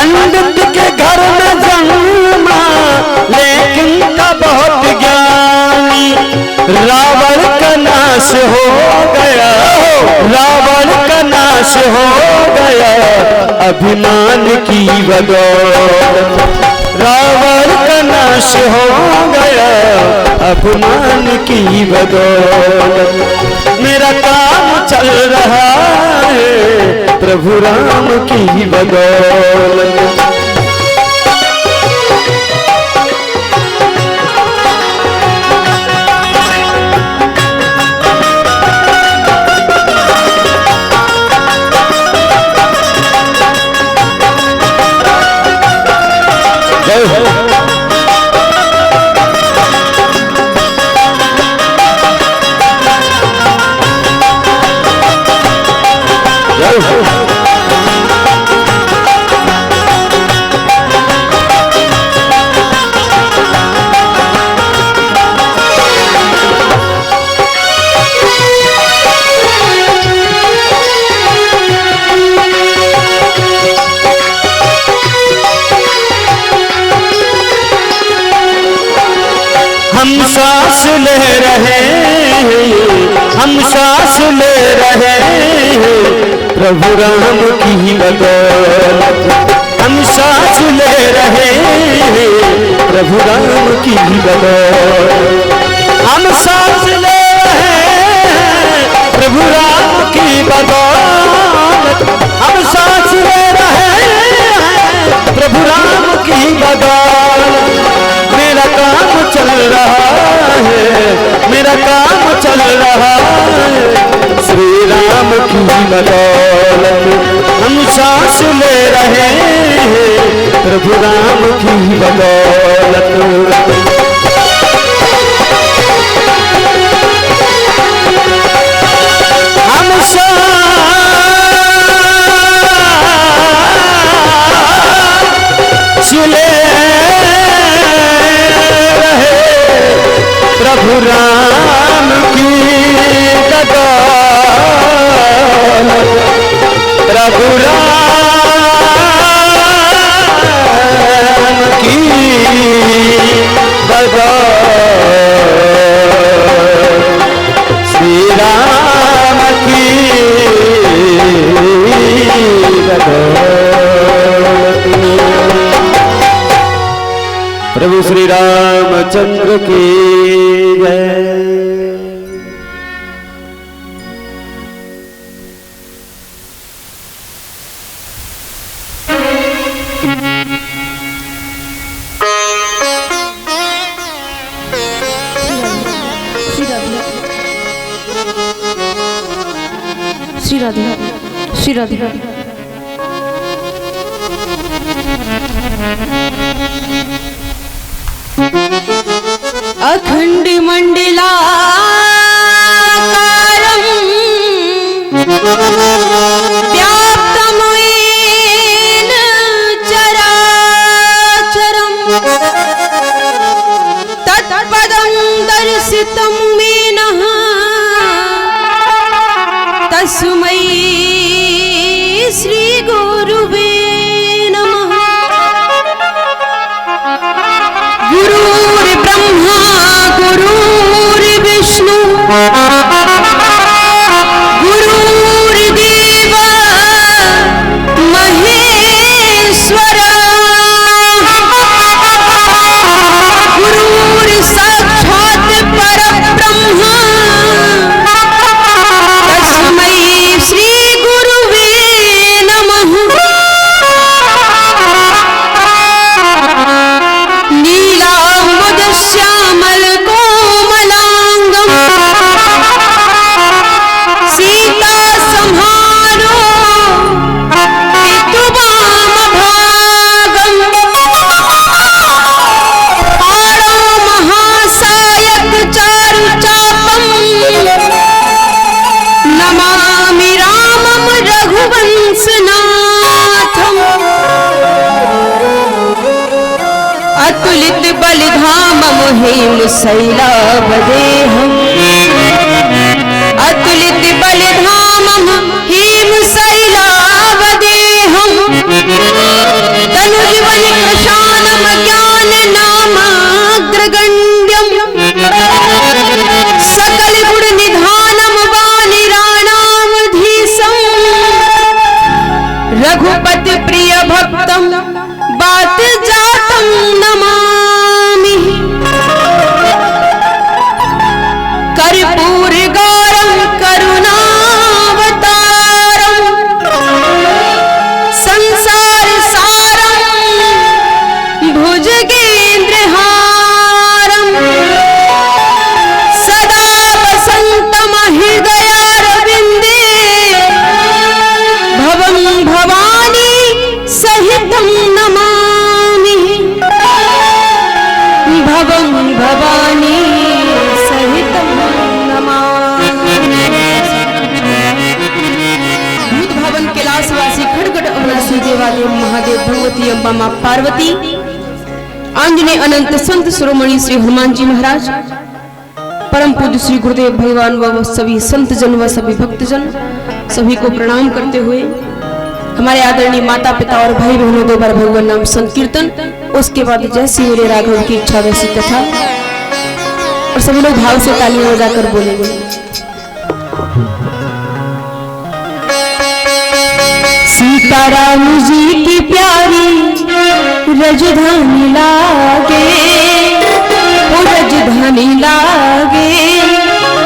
पंडित के घर में जन्मा लेकिन था बहुत ज्ञानी। रावण का नाश हो गया, रावण का नाश हो गया अभिमान की बदौलत। रावण का नाश हो गया अभिमान की बदौलत। मेरा काम चल रहा है प्रभु राम की बदौलत। जय हो जय हो। हम सांस ले रहे हैं, हम सांस ले रहे हैं प्रभु राम की बदौलत। हम सांस ले रहे हैं प्रभु राम की बदौलत। हम सांस ले रहे हैं प्रभु राम की बदौलत। हम सांस ले रहे हैं प्रभु राम की बदौलत। मेरा काम चल रहा है, मेरा काम चल रहा है श्री राम की बदौलत। हम सांस ले रहे हैं प्रभु राम की बदौलत। हम सांस ले प्रभु राम की बदौलत। प्रभु राम की बदौलत। श्री राम की बदौलत। प्रभु श्री रामचंद्र की जय। श्री राधे श्री राधे। अखंड मंडलाकारं व्याप्तं येन चराचरं तत्पदं दर्शितं मेनः तस्मै श्री गुरुवे नमः। गुरुर्ब्रह्मा गुरुर्विष्णु गुरुर्देव महेश्वर गुरुर्साक्षात् परब्रह्म तस्मै श्री गुरुवे नमः। नीलाम्बुदश्यामल कोमलांगं सीता संहारो पितुवामभागं आरो महासायक चारुचापं नमामि रामं रघुवंशनाथम्। अतुलित बलिधामं हेमशैलावदेहम् अतुलित बलिधामं हेमशैलावदेहम् निवासी खड़गड़ अविनाशी देवादेव महादेव भगवती अम्बा मां पार्वती आंजनेय अनंत संत शिरोमणि श्री हनुमान जी महाराज परम पूज्य श्री गुरुदेव भगवान व सभी संत जन व सभी भक्तजन सभी को प्रणाम करते हुए हमारे आदरणीय माता पिता और भाई बहनों दो बार भगवान नाम संकीर्तन, उसके बाद जैसी मेरे राघव की इच्छा वैसी कथा, और सभी लोग भाव से तालियां बजाकर बोलेंगे। सीताराम जी की प्यारी रजधानी लागे, वो रजधानी लागे,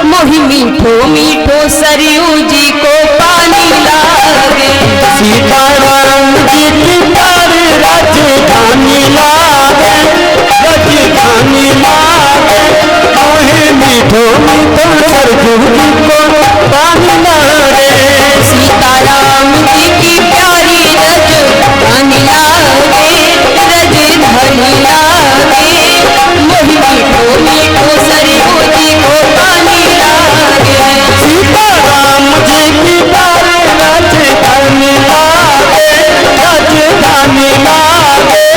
मोहि मीठो मीठो सरयू जी को पानी लागे। सीताराम जी की प्यारी राजधानी लागे, राजधानी लागे, मोहि मीठो मीठो सरयू जी को पानी लागे। सीताराम जी की प्यारी रजधानी लागे, रजधानी लागे, मोहि मीठो मीठो सरयू जी को पानी लागे। सीताराम जी की प्यारी राजधानी लागे, राजधानी लागे,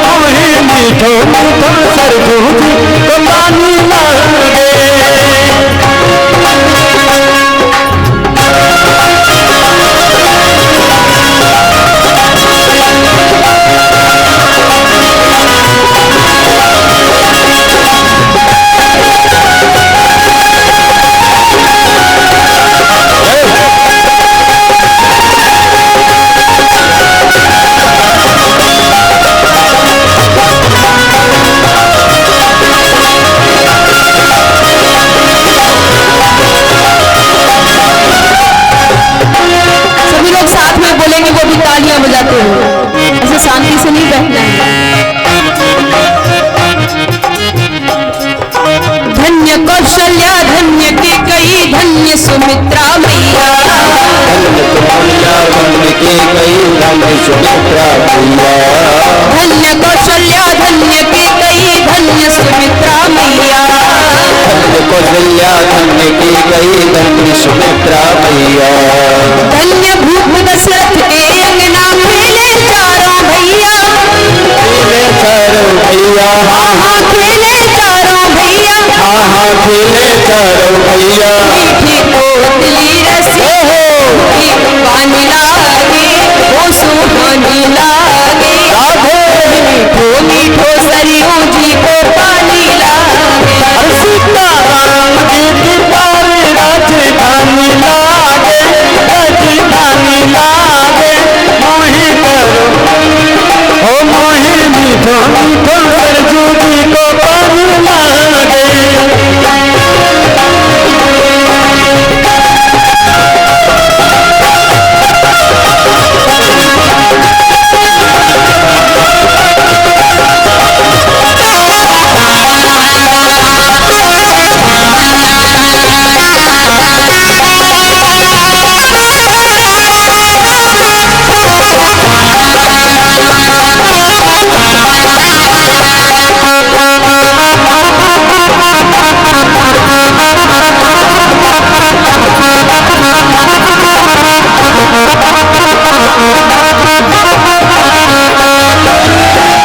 मोहि मीठो मीठो सरयू जी को पानी लागे। बजाते हो, ऐसे शांति से नहीं बैठना है। धन्य कौशल्या धन्य के कई, धन्य सुमित्रा मैया, धन्य के कई, धन्य सुमित्रा मैया, धन्य कौशल्या धन्य के कई, धन्य सुमित्रा मैया, धन्य कौशल्या धन्य के कई, धन्य सुमित्रा मैया, धन्य भूप दशरथ के अंगना खेले चारों भैया, खेले चारों भैया, हाँ हाँ खेले चारों भैया, हाँ हाँ खेले चारों भैया। मीठी कोतली रसी पानी लागे, वो सुहानी लागे, मीठो मीठो सरयू जी को पानी लागे। सीताराम जी की प्यारी राजधानी लागे, राजधानी लागे, मोहि करो ओ मोहि मीठो मीठो सरयू जी को पानी लागे।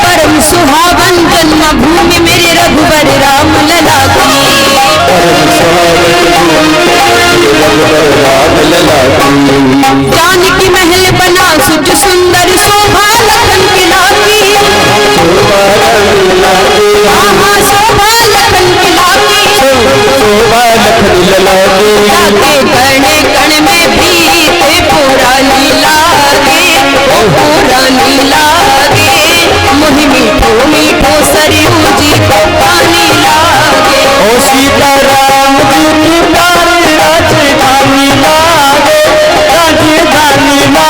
परम सुहावन जन्मभूमि मेरे रघुवर राम लला की, जानकी महल बना सुच सुंदर शोभा लखन किला की, हाँ हाँ शोभा लखन किला की, जाके कण कण में प्रीत पुरानी लागे, ओ पुरानी लागे, मोहि मीठो मीठो सरयू जी को पानी लागे। ओ सीताराम जी की प्यारी राजधानी लागे, राजधानी लागे।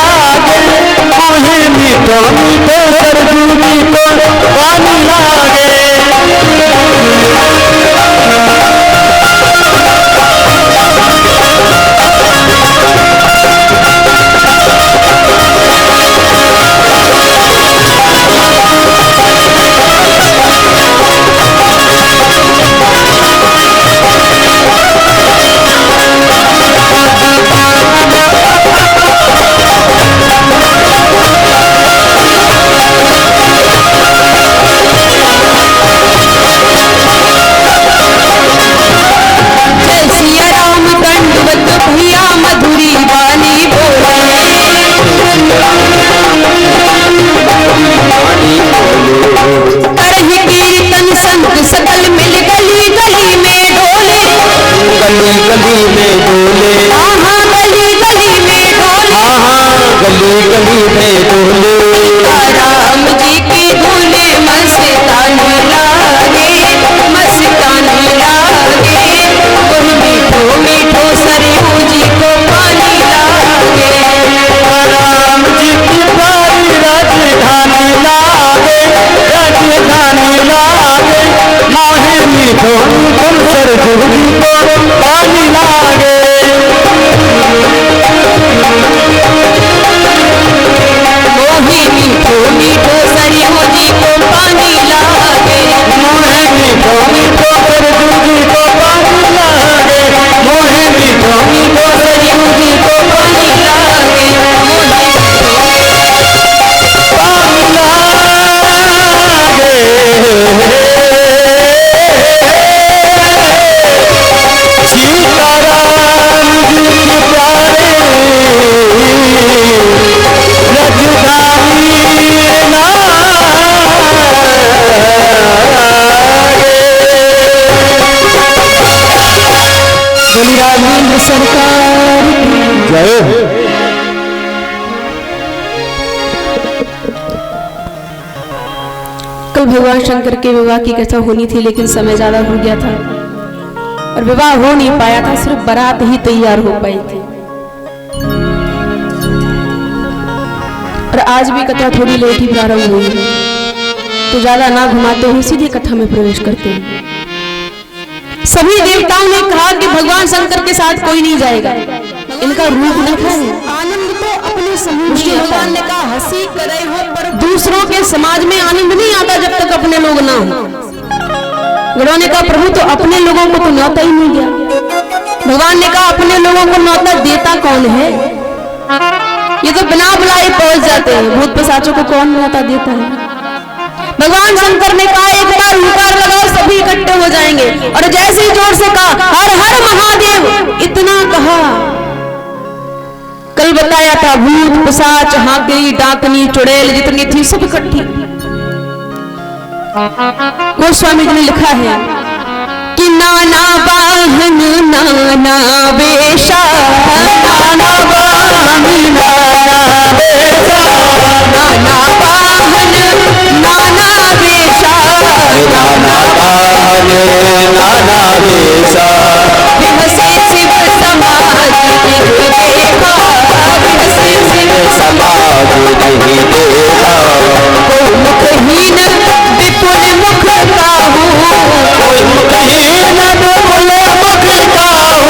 में डोले राम जी की धुन मस्तान लागे, मस्तान लागे। वही मीठो मीठो सरयू जी को पानी लागे। राम जी की प्यारी राजधानी लागे, राजधानी लागे। माहे मीठो मीठो सरयू जी को पानी लागे। मोहे मीठो मीठो सरयू जी को पानी लागे। मोहे मीठो मीठो सरयू जी को पानी लागे। मोहे मीठो मीठो सरयू जी को पानी लागे। पानी लागे। सीताराम जी के प्यारे राजधानी बलिराजेंद्र सरकार जय हो। कल भगवान शंकर के विवाह की कथा होनी थी, लेकिन समय ज्यादा हो गया था और विवाह हो नहीं पाया था, सिर्फ बारात ही तैयार हो पाई थी। और आज भी कथा थोड़ी लेट ही प्रारंभ हुई है, तो ज्यादा ना घुमाते हुए सीधे कथा में प्रवेश करते हैं। सभी देवताओं ने कहा कि भगवान शंकर के साथ कोई नहीं जाएगा, इनका रूप देखा है। आनंद तो अपने समूह में भगवान ने कहा हंसी करे हो, पर दूसरों के समाज में आनंद नहीं आता जब तक अपने लोग ना हो। गरुड़ ने कहा प्रभु तो अपने लोगों को तो न्योता ही नहीं दिया। भगवान ने कहा अपने लोगों को न्योता देता कौन है? ये तो बिना बुलाए पहुंच जाते हैं, भूत पिशाचों को कौन न्योता देता है? भगवान शंकर ने कहा एक बार हुंकार लगाओ, सभी इकट्ठे हो जाएंगे। और जैसे ही जोर से कहा हर हर महादेव, इतना कहा। कल बताया था भूत पिशाच हाकरी डाकनी चुड़ैल जितनी थी सब इकट्ठी। गोस्वामी जी ने लिखा है कि नाना वाहन नाना वेशा, नाना वाहन नाना वेशा, नाना वाहन नाना वेशा, नाना वाहन नाना वेशा। विहसे शिव समाज नहीं देखा, विहसे शिव समाज नहीं देखा। कोई मुखहीन विपुल मुख काहू, कोई मुखहीन विपुल मुख काहू।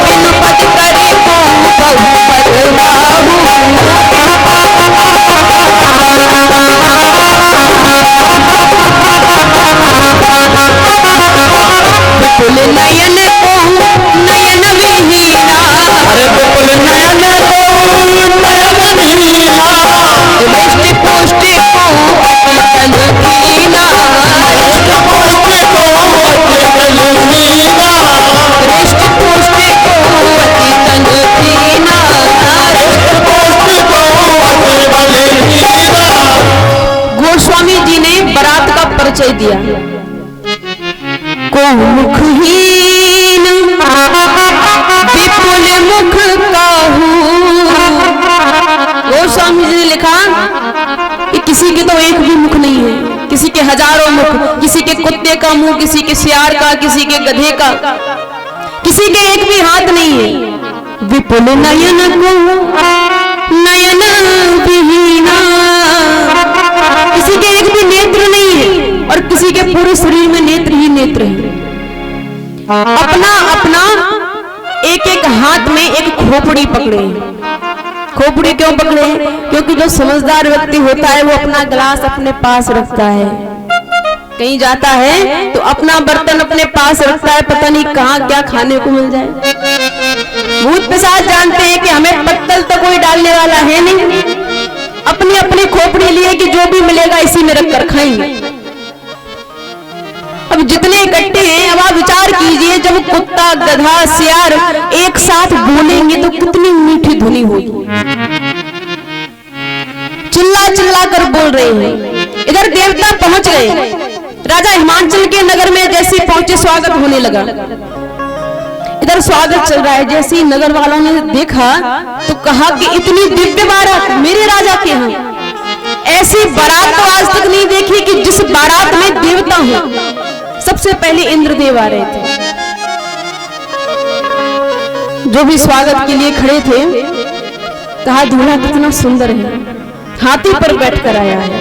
बिन पद करे को बहु पद बाहू। विपुल नयन को नयन विहीना, अरे विपुल नयन को नयन हीना। दृष्टि पुष्टि को अति तनहीना, दृष्टि पुष्टि को अति तनहीना। दृष्टि पुष्टि को अति तनहीना। दृष्टि पुष्टि को अति तनहीना। गोस्वामी जी ने बारात का परिचय दिया। को मुखहीन विपुल मुख काहू। गोस्वामी जी ने लिखा कि किसी के तो एक भी मुख नहीं है, किसी के हजारों मुख, किसी के कुत्ते का मुंह, किसी के सियार का, किसी के गधे का, किसी के एक भी हाथ नहीं है। विपुल नयन को नयन विहीना, किसी के एक भी नेत्र नहीं है और किसी के पूरे शरीर में नेत्र ही नेत्र है। अपना अपना एक एक हाथ में एक खोपड़ी पकड़े। खोपड़ी क्यों पकड़े? क्योंकि जो समझदार व्यक्ति होता है वो अपना गिलास अपने पास रखता है, कहीं जाता है तो अपना बर्तन अपने पास रखता है, पता नहीं कहाँ क्या खाने को मिल जाए। भूत पिशाच जानते हैं कि हमें पत्तल तो कोई डालने वाला है नहीं, अपनी अपनी खोपड़ी लिए कि जो भी मिलेगा इसी में रखकर खाएंगे। अब जितने इकट्ठे हैं, अब आप विचार कीजिए जब कुत्ता गधा सियार एक साथ बोलेंगे तो कितनी मीठी धुनी होगी। चिल्ला चिल्ला कर बोल रहे हैं। इधर देवता पहुंच गए, राजा हिमांचल के नगर में जैसे पहुंचे स्वागत होने लगा। इधर स्वागत चल रहा है। जैसे ही नगर वालों ने देखा तो कहा कि इतनी दिव्य बारात मेरे राजा के यहाँ, ऐसी बारात तो आज तक नहीं देखी कि जिस बारात में देवता हो। सबसे पहले इंद्रदेव आ रहे थे, जो भी स्वागत के लिए खड़े थे। कहा दूल्हा कितना सुंदर है, हाथी पर बैठकर आया है।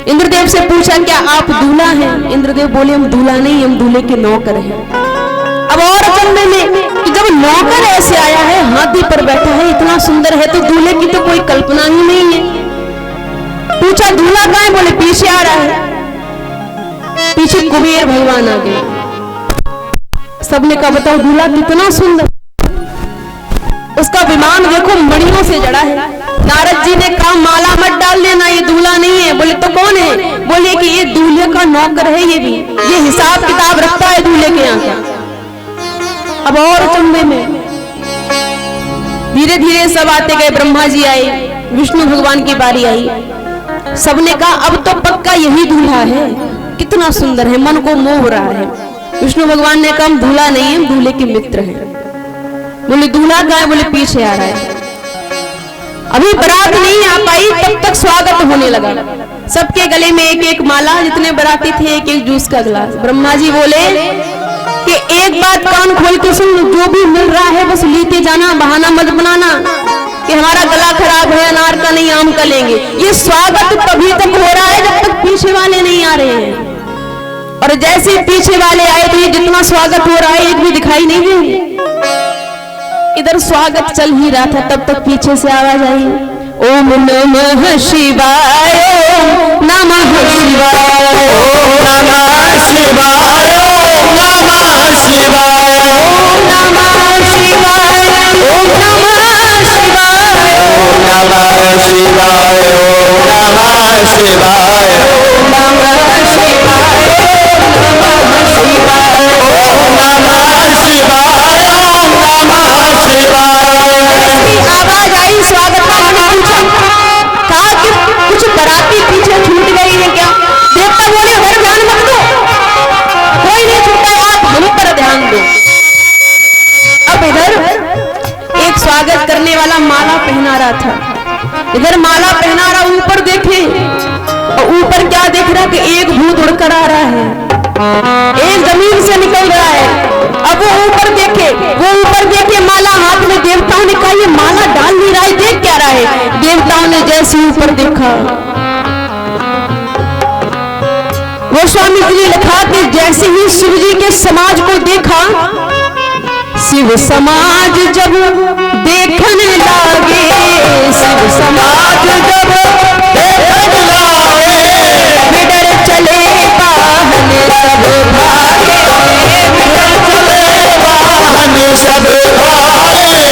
इंद्रदेव से पूछा क्या आप दूल्हा हैं? इंद्रदेव बोले हम दूल्हा नहीं, हम दूल्हे के नौकर हैं। अब और अचंभे में कि जब नौकर ऐसे आया है, हाथी पर बैठा है, इतना सुंदर है, तो दूल्हे की तो कोई कल्पना ही नहीं है। पूछा दूल्हा कहाँ है? बोले पीछे आ रहा है। पीछे कुबेर भगवान आ गए। सबने कहा बताओ दूल्हा कितना सुंदर, उसका विमान देखो मणियों से जड़ा है। नारद जी ने कहा माला मत डाल देना, ये दूल्हा नहीं है। बोले तो कौन है? बोले कि ये दूल्हे का नौकर है, ये भी ये हिसाब किताब रखता है दूल्हे के यहाँ का। अब और अचंभे में धीरे धीरे सब आते गए। ब्रह्मा जी आए, विष्णु भगवान की बारी आई। सबने कहा अब तो पक्का यही दूल्हा है, कितना सुंदर है, मन को मोह रहा है। विष्णु भगवान ने कहा हम दूल्हा नहीं है, हम दूल्हे के मित्र हैं। बोले दूल्हा कहाँ है? बोले पीछे आ रहा है। अभी बारात नहीं आ पाई तब तक स्वागत होने लगा। सबके गले में एक एक माला, जितने बाराती थे एक एक जूस का गिलास। ब्रह्मा जी बोले कि एक बात कान खोल के सुन, जो भी मिल रहा है बस लेते जाना, बहाना मत बनाना कि हमारा गला खराब है, अनार का नहीं आम का लेंगे। ये स्वागत तभी तक हो रहा है जब तक पीछे वाले नहीं आ रहे हैं। और जैसे पीछे वाले आए तो ये जितना स्वागत हो रहा है एक भी दिखाई नहीं देंगे। इधर स्वागत चल ही रहा था, तब तक पीछे से आवाज आई ओम नमः शिवाय, ओम नमः शिवाय, ओम नमः शिवाय, ओम नमः शिवाय, ओम नमः शिवाय, ओम नमः शिवाय, ओम नमः शिवाय, ओम नमः शिवाय, ओम नमः शिवाय, ओम नमः शिवाय, ओम नमः शिवाय। आवाज आई। स्वागत वालों ने पूछा, कहा कि कुछ बाराती पीछे छूट गई है क्या? देवता बोले उधर ध्यान मत दो, कोई नहीं छूटा, आप हम पर ध्यान दो। अब इधर एक स्वागत करने वाला माला पहना रहा था, इधर माला पहना रहा, ऊपर देखे और ऊपर क्या देख रहा कि एक भूत उड़कर आ रहा है, एक जमीन से निकल रहा है। अब वो ऊपर देखे माला हाथ में। देवताओं ने कहा ये माला डाल नहीं रहा है, देख क्या रहा है? देवताओं ने जैसे ऊपर देखा, वो स्वामी जी ने लिखा कि जैसे ही शिव जी के समाज को देखा, शिव समाज जब देखने लगे, शिव समाज जब देखने लगे, बिडर चले बाहन सब भागे, बिगड़ चले बाहन सब भागे,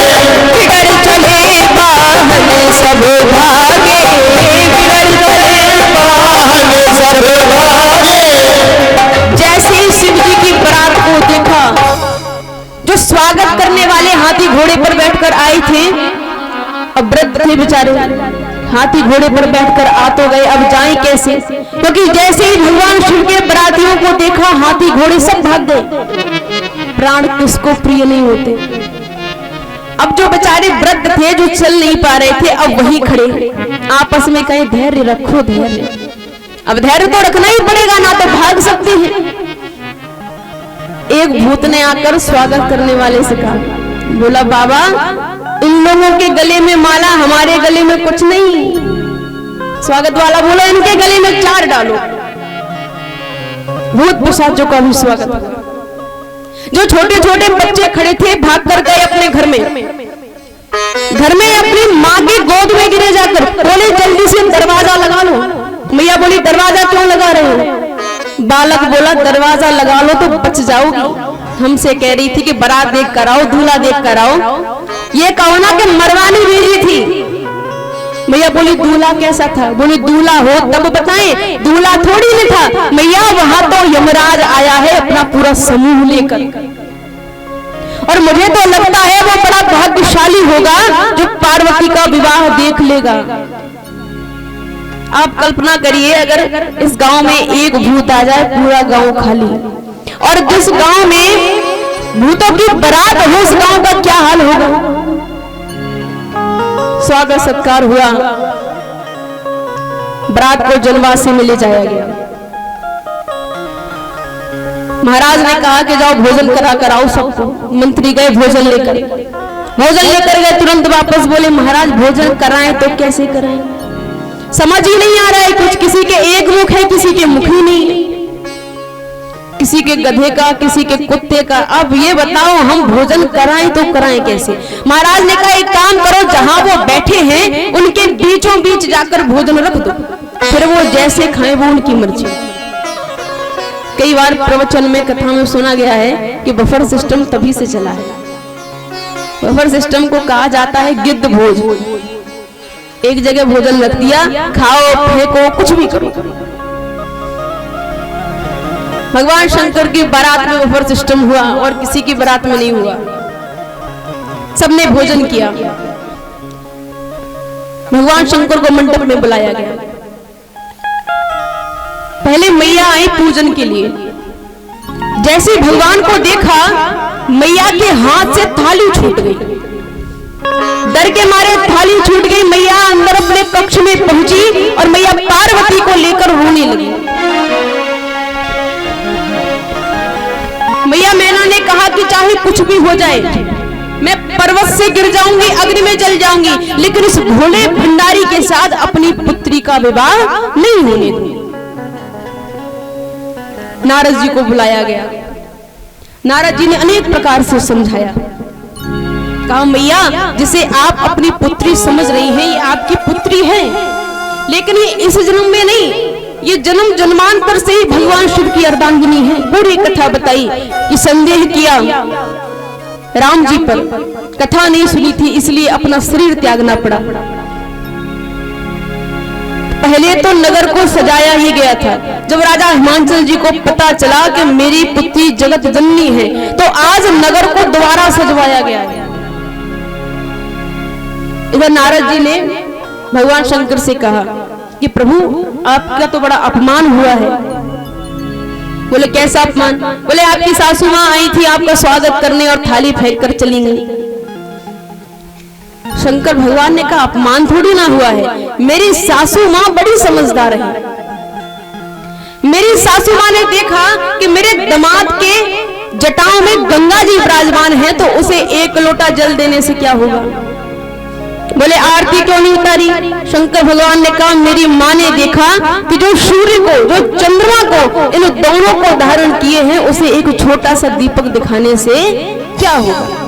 बिडर चले बाहन सब भागे, बिडर चले बाहन सब भागे। जैसे ही शिव जी की बारात को देखा, जो स्वागत करने वाले हाथी घोड़े पर बैठकर आए थे, अब वृद्ध थे बेचारे, हाथी घोड़े पर बैठकर आ तो गए, अब जाएं कैसे? क्योंकि जैसे ही भगवान शिव के बारातियों को देखा, हाथी घोड़े सब भाग गए। प्राण किसको प्रिय नहीं होते। अब जो बेचारे वृद्ध थे जो चल नहीं पा रहे थे, अब वही खड़े आपस में कहे धैर्य रखो, धैर्य। अब धैर्य तो रखना ही पड़ेगा, ना तो भाग सकते हैं। एक भूत ने आकर स्वागत करने वाले से कहा, बोला बाबा इन लोगों के गले में माला, हमारे गले में कुछ नहीं। स्वागत वाला बोला इनके गले में 4 डालो। भूत पिशाचों का भी स्वागत। जो छोटे छोटे बच्चे खड़े थे भाग कर गए अपने घर में अपनी माँ की गोद में गिरे जाकर, बोले जल्दी से दरवाजा लगा लो। मैया बोली दरवाजा क्यों लगा रहे हो? बालक बोला दरवाजा लगा लो तो बच जाओगी। हमसे कह रही थी कि बारात देख कर आओ, दूल्हा देख कर आओ, ये कहो ना कि मरवानी भेजी थी। मैया बोली दूल्हा कैसा था? बोली दूल्हा हो तब बताएं, दूल्हा थोड़ी नहीं था। मैया वहां तो यमराज आया है अपना पूरा समूह लेकर, और मुझे तो लगता है वो बड़ा भाग्यशाली होगा जो पार्वती का विवाह देख लेगा। आप कल्पना करिए अगर इस गांव में एक भूत आ जाए, पूरा गांव खाली, और जिस गांव में भूतों की बारात हो उस गांव का क्या हाल होगा। स्वागत सत्कार हुआ, बारात को जनवासी में ले जाया गया। महाराज ने कहा कि जाओ भोजन करा कर आओ सबको। मंत्री गए भोजन लेकर गए, तुरंत वापस बोले महाराज भोजन कराएं तो कैसे कराएं, समझ ही नहीं आ रहा है कुछ। किसी के एक मुख है, किसी के मुख ही नहीं है, किसी के गधे का, किसी के कुत्ते का। अब ये बताओ हम भोजन कराएं तो कराएं कैसे। महाराज ने कहा एक काम करो, जहां वो बैठे हैं उनके बीचों बीच जाकर भोजन रख दो, फिर वो जैसे खाएं वो उनकी मर्जी। कई बार प्रवचन में, कथा में सुना गया है कि बफर सिस्टम तभी से चला है। बफर सिस्टम को कहा जाता है गिद्ध भोज। एक जगह भोजन रख दिया, खाओ फेंको कुछ भी करो। भगवान शंकर की बारात में बफर सिस्टम हुआ और किसी की बारात में नहीं हुआ। सबने भोजन किया। भगवान शंकर को मंडप में बुलाया गया। पहले मैया आई पूजन के लिए। जैसे भगवान को देखा, मैया के हाथ से थाली छूट गई। डर के मारे थाली छूट गई। मैया अंदर अपने कक्ष में पहुंची और मैया पार्वती को लेकर रोने लगी। मैया मैना ने कहा कि चाहे कुछ भी हो जाए, मैं पर्वत से गिर जाऊंगी, अग्नि में जल जाऊंगी, लेकिन इस भोले भंडारी के साथ अपनी पुत्री का विवाह नहीं होने दूंगी। नारद जी को बुलाया गया। नारद जी ने अनेक प्रकार से समझाया। कहा मैया जिसे आप अपनी पुत्री समझ रही हैं ये आपकी पुत्री है, लेकिन ये इस जन्म में नहीं, ये जन्म जन्मांतर से ही भगवान शिव की अर्धांगिनी है। पूरी कथा बताई कि संदेह किया राम जी पर, कथा नहीं सुनी थी इसलिए अपना शरीर त्यागना पड़ा। पहले तो नगर को सजाया ही गया था। जब राजा हिमांचल जी को पता चला कि मेरी पुत्री जगत जननी है, तो आज नगर को दोबारा सजवाया गया। इधर नारद जी ने भगवान शंकर से कहा कि प्रभु आपका तो बड़ा अपमान हुआ है। बोले कैसा अपमान? बोले आपकी सासू माँ आई थी आपका स्वागत करने और थाली फेंक कर चली गई। शंकर भगवान ने कहा अपमान थोड़ी ना हुआ है, मेरी सासू माँ बड़ी समझदार है। मेरी सासू माँ ने देखा कि मेरे दामाद के जटाओं में गंगा जी विराजमान है, तो उसे एक लोटा जल देने से क्या होगा। बोले आरती क्यों नहीं उतारी? शंकर भगवान ने कहा मेरी माँ ने देखा कि जो सूर्य को, जो चंद्रमा को, इन दोनों को धारण किए हैं, उसे एक छोटा सा दीपक दिखाने से क्या होगा।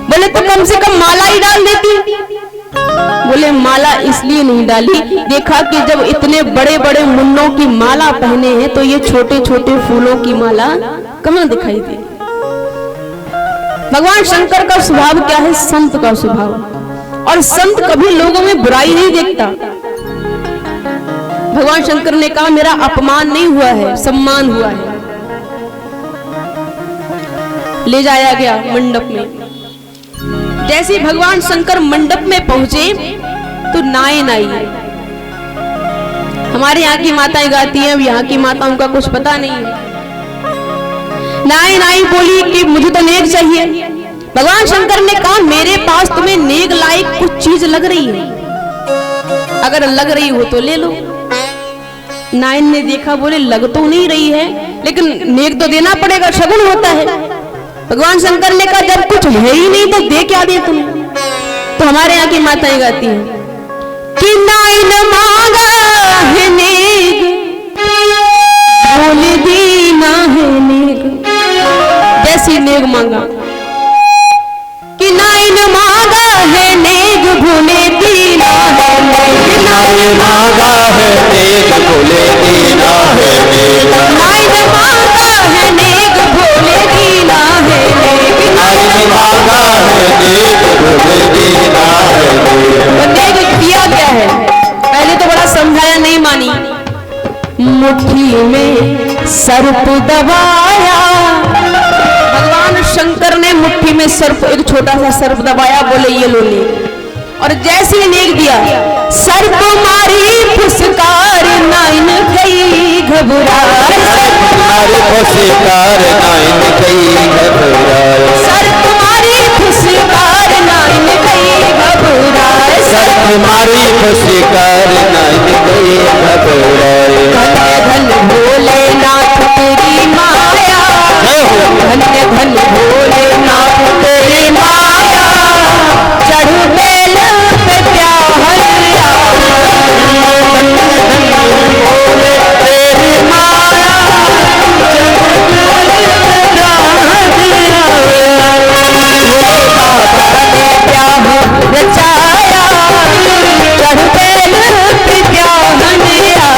बोले तो कम से कम माला ही डाल देती। बोले माला इसलिए नहीं डाली, देखा कि जब इतने बड़े बड़े मुन्नों की माला पहने हैं तो ये छोटे छोटे फूलों की माला कहाँ दिखाई दे। भगवान शंकर का स्वभाव क्या है? संत का स्वभाव, और संत कभी लोगों में बुराई नहीं देखता। भगवान शंकर ने कहा मेरा अपमान नहीं हुआ है, सम्मान हुआ है। ले जाया गया मंडप में। जैसे भगवान शंकर मंडप में पहुंचे तो नाई नाई, हमारे यहाँ की माताएं गाती हैं, अब यहाँ की माताओं का कुछ पता नहीं है। नाई नाई बोली कि मुझे तो नेक चाहिए। भगवान शंकर ने कहा मेरे पास तुम्हें नेक लायक कुछ चीज लग रही है, अगर लग रही हो तो ले लो। नाइन ने देखा, बोले लग तो नहीं रही है, लेकिन नेक तो देना पड़ेगा, शगुन होता है। भगवान शंकर ने कहा जब कुछ है ही नहीं तो दे क्या दे तुम्हें। तो हमारे यहाँ की माताएं गाती हैं कि नाइन मांगा है नेक, बोले दीना है नेक। जैसी नेक मांगा कि नाइन मांगा है नेक, भोले दीना है नेक। नाइन मांगा है नेक, भोले दीना है नेक। नाइन मांगा है नेक, भोले दीना है नेक। नाइन मांगा है नेक, भोले दीना है नेक। नेक किया क्या है? पहले तो बड़ा समझाया, नहीं मानी। मुट्ठी में सर्प दबाया, भगवान शंकर ने मुट्ठी में सर्प, एक छोटा सा सर्प दबाया, बोले ये लो ले। और जैसे नेक दिया, सर्प मारी फुसकार, नाइन गई घबरा। तुम्हारी पुरस्कार नाइन कई घबराए, सर तुम्हारी पुरस्कार नाइन कई घबराए, सर तुम्हारी पुरस्कार नाइन कई घबराए। धन्य धन्य भोलेनाथ तेरी माया, धन्य धन्य भोलेनाथ तेरी माया, चढ़ बेल पे प्याहरिया, तेरी माया रचाया, चढ़ बेल पे प्याहरिया,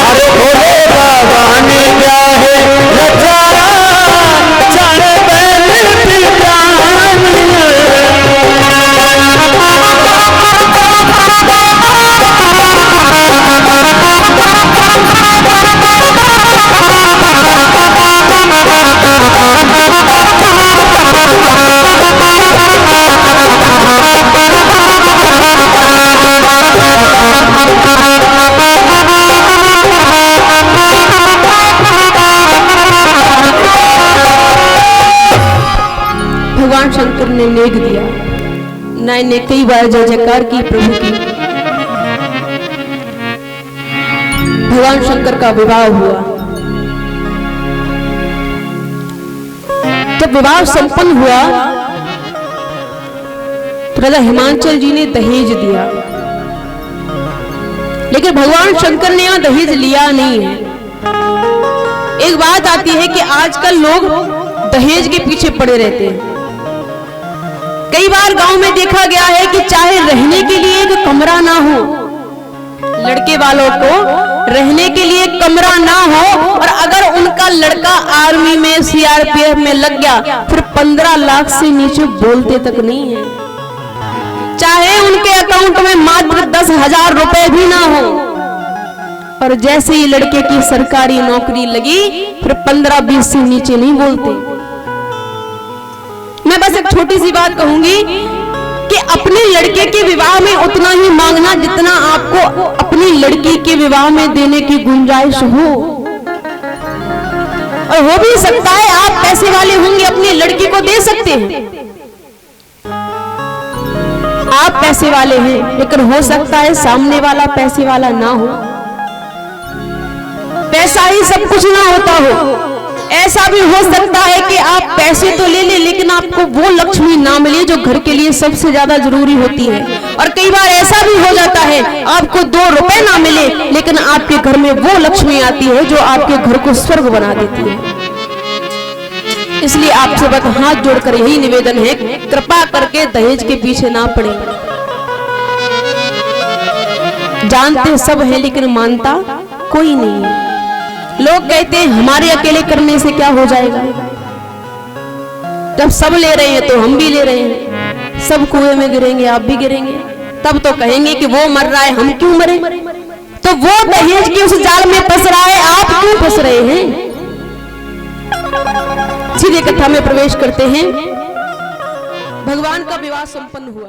अरे भोले बाबा ने क्या है रचाया, चढ़ बैल भगवान शंकर ने नेक दिया। नाइन ने कई बार जय जयकार की प्रभु की। भगवान शंकर का विवाह हुआ। जब विवाह संपन्न हुआ तो राजा हिमांचल जी ने दहेज दिया, लेकिन भगवान शंकर ने यहां दहेज लिया नहीं है। एक बात आती है कि आजकल लोग दहेज के पीछे पड़े रहते हैं। कई बार गांव में देखा गया है कि चाहे रहने के लिए एक कमरा ना हो, लड़के वालों को रहने के लिए कमरा ना हो, और अगर उनका लड़का आर्मी में सीआरपीएफ में लग गया फिर 15 लाख से नीचे बोलते तक नहीं है। चाहे उनके अकाउंट में मात्र 10,000 रुपए भी ना हो, और जैसे ही लड़के की सरकारी नौकरी लगी फिर 15-20 से नीचे नहीं बोलते। मैं बस एक छोटी सी बात कहूंगी कि अपने लड़के के विवाह में उतना ही मांगना जितना आपको अपनी लड़की के विवाह में देने की गुंजाइश हो। और हो भी सकता है आप पैसे वाले होंगे, अपनी लड़की को दे सकते हैं, आप पैसे वाले हैं, लेकिन हो सकता है सामने वाला पैसे वाला ना हो। पैसा ही सब कुछ ना होता हो। ऐसा भी हो सकता है कि आप पैसे तो ले ले लेकिन आपको वो लक्ष्मी ना मिले जो घर के लिए सबसे ज्यादा जरूरी होती है। और कई बार ऐसा भी हो जाता है आपको 2 रुपए ना मिले लेकिन आपके घर में वो लक्ष्मी आती है जो आपके घर को स्वर्ग बना देती है। इसलिए आपसे बस हाथ जोड़कर यही निवेदन है, कृपा करके दहेज के पीछे ना पड़े। जानते सब है लेकिन मानता कोई नहीं है। लोग कहते हैं हमारे अकेले करने से क्या हो जाएगा, जब सब ले रहे हैं तो हम भी ले रहे हैं, सब कुएं में गिरेंगे आप भी गिरेंगे, तब तो कहेंगे कि वो मर रहा है हम क्यों मरे। तो वो दहेज के उस जाल में फंस रहा है, आप क्यों फंस रहे हैं। सीधे कथा में प्रवेश करते हैं। भगवान का विवाह संपन्न हुआ।